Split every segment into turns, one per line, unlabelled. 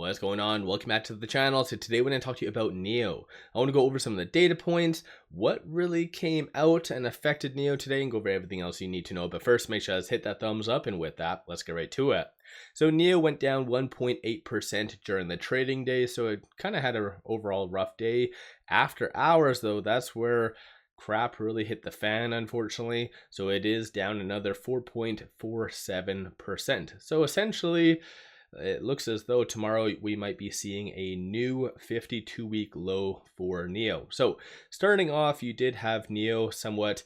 What's going on? Welcome back to the channel. So today we're going to talk to you about NIO. I want to go over some of the data points, what really came out and affected NIO today, and go over everything else you need to know. But first, make sure to hit that thumbs up, and with that, let's get right to it. So NIO went down 1.8% during the trading day, so it kind of had an overall rough day. After hours, though, that's where crap really hit the fan, unfortunately. So it is down another 4.47%. So essentially, it looks as though tomorrow we might be seeing a new 52-week low for NIO. So starting off, you did have NIO somewhat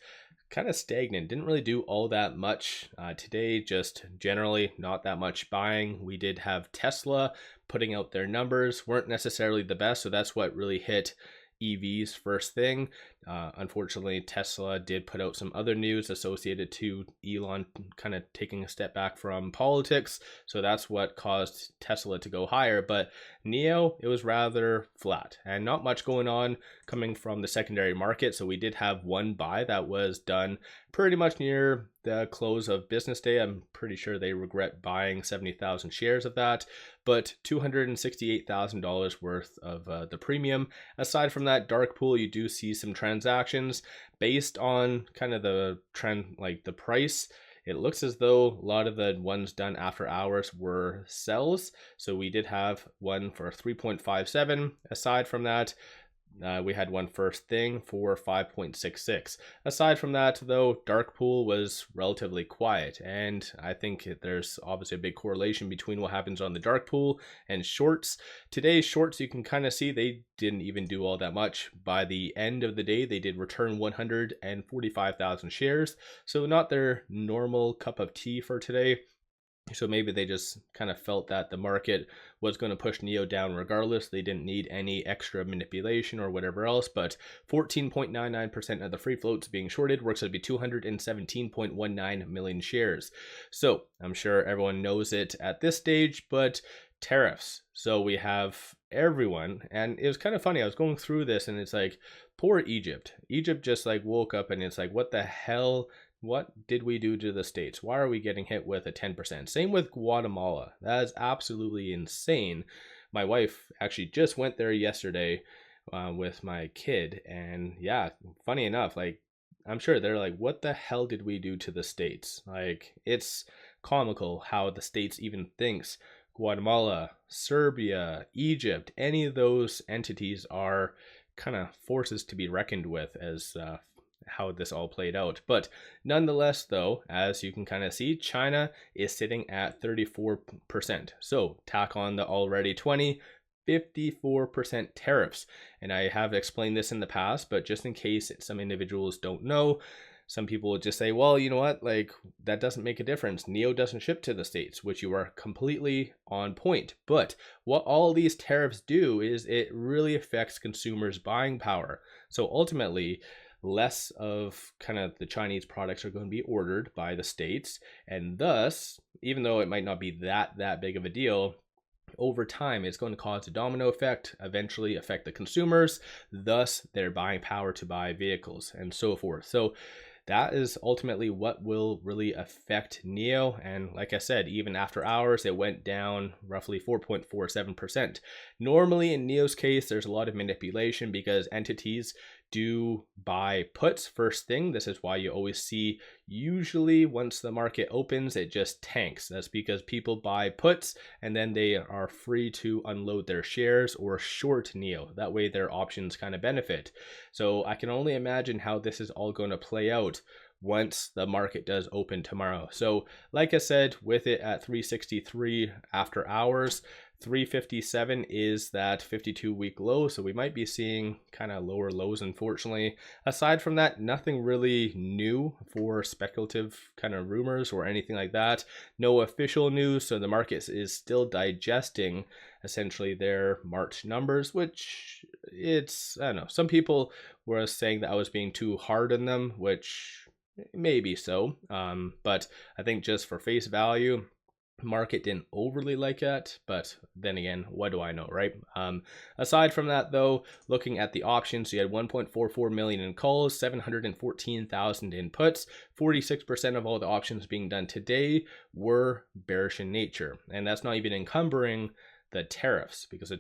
kind of stagnant, didn't really do all that much today, just generally not that much buying. We did have Tesla putting out their numbers, weren't necessarily the best, so that's what really hit EVs first thing. Unfortunately, Tesla did put out some other news associated to Elon kind of taking a step back from politics, so that's what caused Tesla to go higher. But NIO, it was rather flat and not much going on coming from the secondary market. So we did have one buy that was done pretty much near the close of business day. I'm pretty sure they regret buying 70,000 shares of that, but $268,000 worth of the premium. Aside from that dark pool, you do see some transactions based on kind of the trend, like the price. It looks as though a lot of the ones done after hours were sells. So we did have one for 3.57. Aside from that, we had one first thing for 5.66. Aside from that, though, dark pool was relatively quiet, and I think there's obviously a big correlation between what happens on the dark pool and shorts. Today's shorts, you can kind of see they didn't even do all that much. By the end of the day, they did return 145,000 shares, so not their normal cup of tea for today. So maybe they just kind of felt that the market was going to push NIO down regardless. They didn't need any extra manipulation or whatever else. But 14.99% of the free floats being shorted works out to be 217.19 million shares. So I'm sure everyone knows it at this stage, but tariffs. So we have everyone, and it was kind of funny. I was going through this and it's like, poor Egypt. Egypt just like woke up and it's like, what the hell? What did we do to the states? Why are we getting hit with a 10%? Same with Guatemala. That is absolutely insane. My wife actually just went there yesterday with my kid. And yeah, funny enough, like, I'm sure they're like, what the hell did we do to the states? Like, it's comical how the states even thinks Guatemala, Serbia, Egypt, any of those entities are kind of forces to be reckoned with as how this all played out. But nonetheless, though, as you can kind of see, China is sitting at 34%. So tack on the already 54% tariffs. And I have explained this in the past, but just in case some individuals don't know, some people would just say, well, you know what, like, that doesn't make a difference. NIO doesn't ship to the States, which you are completely on point. But what all these tariffs do is it really affects consumers' buying power. So ultimately, less of kind of the Chinese products are going to be ordered by the States. And thus, even though it might not be that big of a deal, over time, it's going to cause a domino effect, eventually affect the consumers, thus their buying power to buy vehicles and so forth. So that is ultimately what will really affect NIO. And like I said, even after hours, it went down roughly 4.47%. Normally in NIO's case, there's a lot of manipulation because entities do buy puts first thing. This is why you always see, usually once the market opens, it just tanks. That's because people buy puts and then they are free to unload their shares or short NIO. That way their options kind of benefit. So I can only imagine how this is all going to play out once the market does open tomorrow. So like I said, with it at 363 after hours, 357 is that 52-week low, so we might be seeing kind of lower lows, unfortunately. Aside from that, nothing really new for speculative kind of rumors or anything like that. No official news, so the market is still digesting essentially their March numbers, which it's, I don't know, some people were saying that I was being too hard on them, which maybe so, but I think just for face value, market didn't overly like it, but then again, what do I know, right? Aside from that, though, looking at the options, you had 1.44 million in calls, 714,000 in puts. 46% of all the options being done today were bearish in nature, and that's not even encumbering the tariffs, because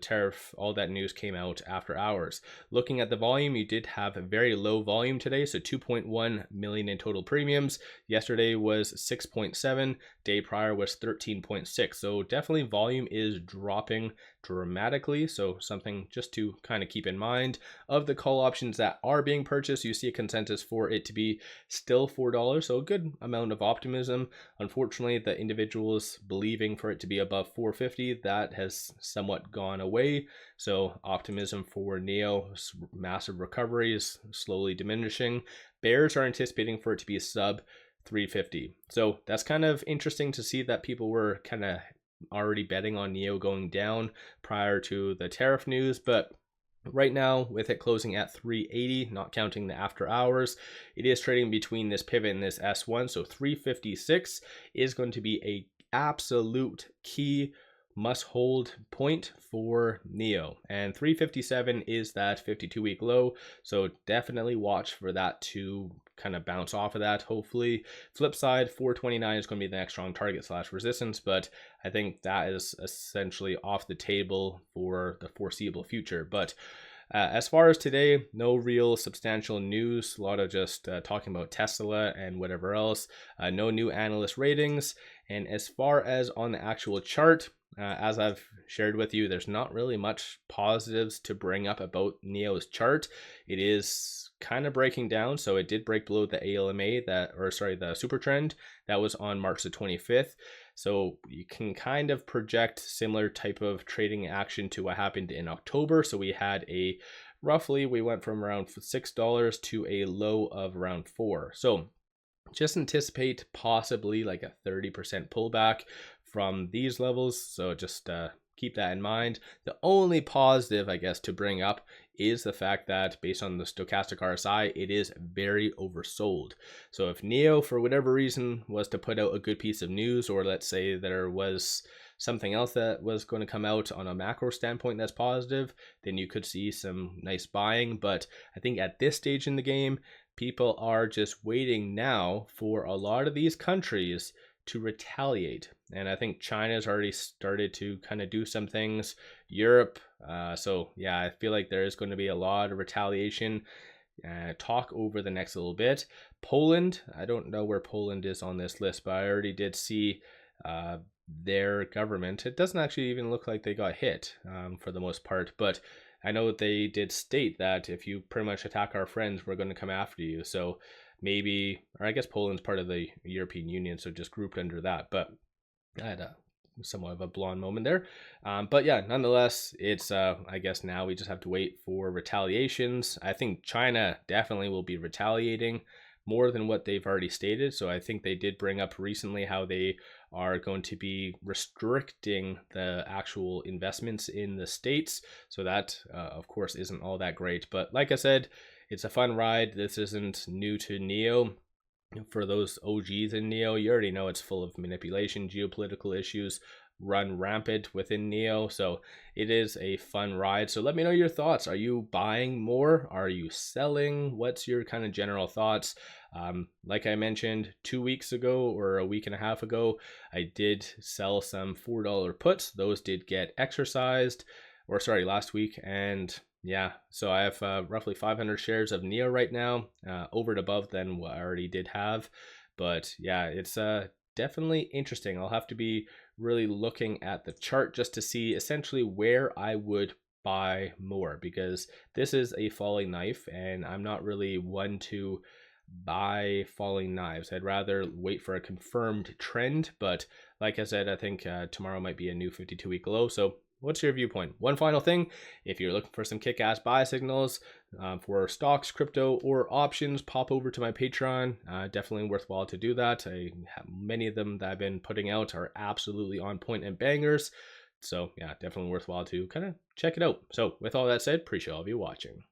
all that news came out after hours. Looking at the volume, you did have a very low volume today, so 2.1 million in total premiums. Yesterday was 6.7, day prior was 13.6. So definitely volume is dropping dramatically, so something just to kind of keep in mind. Of the call options that are being purchased, you see a consensus for it to be still $4, so a good amount of optimism. Unfortunately, the individuals believing for it to be above 450, that has somewhat gone away. So optimism for NIO, massive recovery, is slowly diminishing. Bears are anticipating for it to be sub 350. So that's kind of interesting to see that people were kind of already betting on NIO going down prior to the tariff news, but right now, with it closing at 380, not counting the after hours, it is trading between this pivot and this S1. So 356 is going to be a absolute key must hold point for NIO, and 357 is that 52-week low, so definitely watch for that to kind of bounce off of that. Hopefully, flip side, 429 is going to be the next strong target slash resistance, but I think that is essentially off the table for the foreseeable future. But as far as today, no real substantial news, a lot of just talking about Tesla and whatever else, no new analyst ratings. And as far as on the actual chart, as I've shared with you, there's not really much positives to bring up about NIO's chart. It is kind of breaking down, so it did break below the ALMA, the super trend that was on March the 25th. So you can kind of project similar type of trading action to what happened in October. So we had we went from around $6 to a low of around $4. So just anticipate possibly like a 30% pullback from these levels. So just keep that in mind. The only positive, I guess, to bring up is the fact that based on the stochastic RSI, it is very oversold. So if NIO, for whatever reason, was to put out a good piece of news, or let's say there was something else that was going to come out on a macro standpoint that's positive, then you could see some nice buying. But I think at this stage in the game, people are just waiting now for a lot of these countries to retaliate. And I think China's already started to kind of do some things. Europe, so yeah, I feel like there is going to be a lot of retaliation talk over the next little bit. Poland, I don't know where Poland is on this list, but I already did see their government. It doesn't actually even look like they got hit for the most part, but I know they did state that if you pretty much attack our friends, we're going to come after you. So maybe, or I guess Poland's part of the European Union, so just grouped under that. But I had somewhat of a blonde moment there. But yeah, nonetheless, it's, I guess now we just have to wait for retaliations. I think China definitely will be retaliating more than what they've already stated. So I think they did bring up recently how they are going to be restricting the actual investments in the States. So that, of course, isn't all that great. But like I said, it's a fun ride. This isn't new to NIO. For those OGs in NIO, you already know it's full of manipulation, geopolitical issues run rampant within NIO. So it is a fun ride. So let me know your thoughts. Are you buying more? Are you selling? What's your kind of general thoughts? Like I mentioned 2 weeks ago or a week and a half ago, I did sell some $4 puts. Those did get exercised, or sorry, last week. And yeah, so I have roughly 500 shares of NIO right now, over and above than what I already did have. But yeah, it's definitely interesting. I'll have to be really looking at the chart just to see essentially where I would buy more, because this is a falling knife and I'm not really one to buy falling knives. I'd rather wait for a confirmed trend. But like I said, I think tomorrow might be a new 52-week low. So what's your viewpoint? One final thing, if you're looking for some kick-ass buy signals for stocks, crypto, or options, pop over to my Patreon. Definitely worthwhile to do that. Many of them that I've been putting out are absolutely on point and bangers. So yeah, definitely worthwhile to kind of check it out. So with all that said, appreciate all of you watching.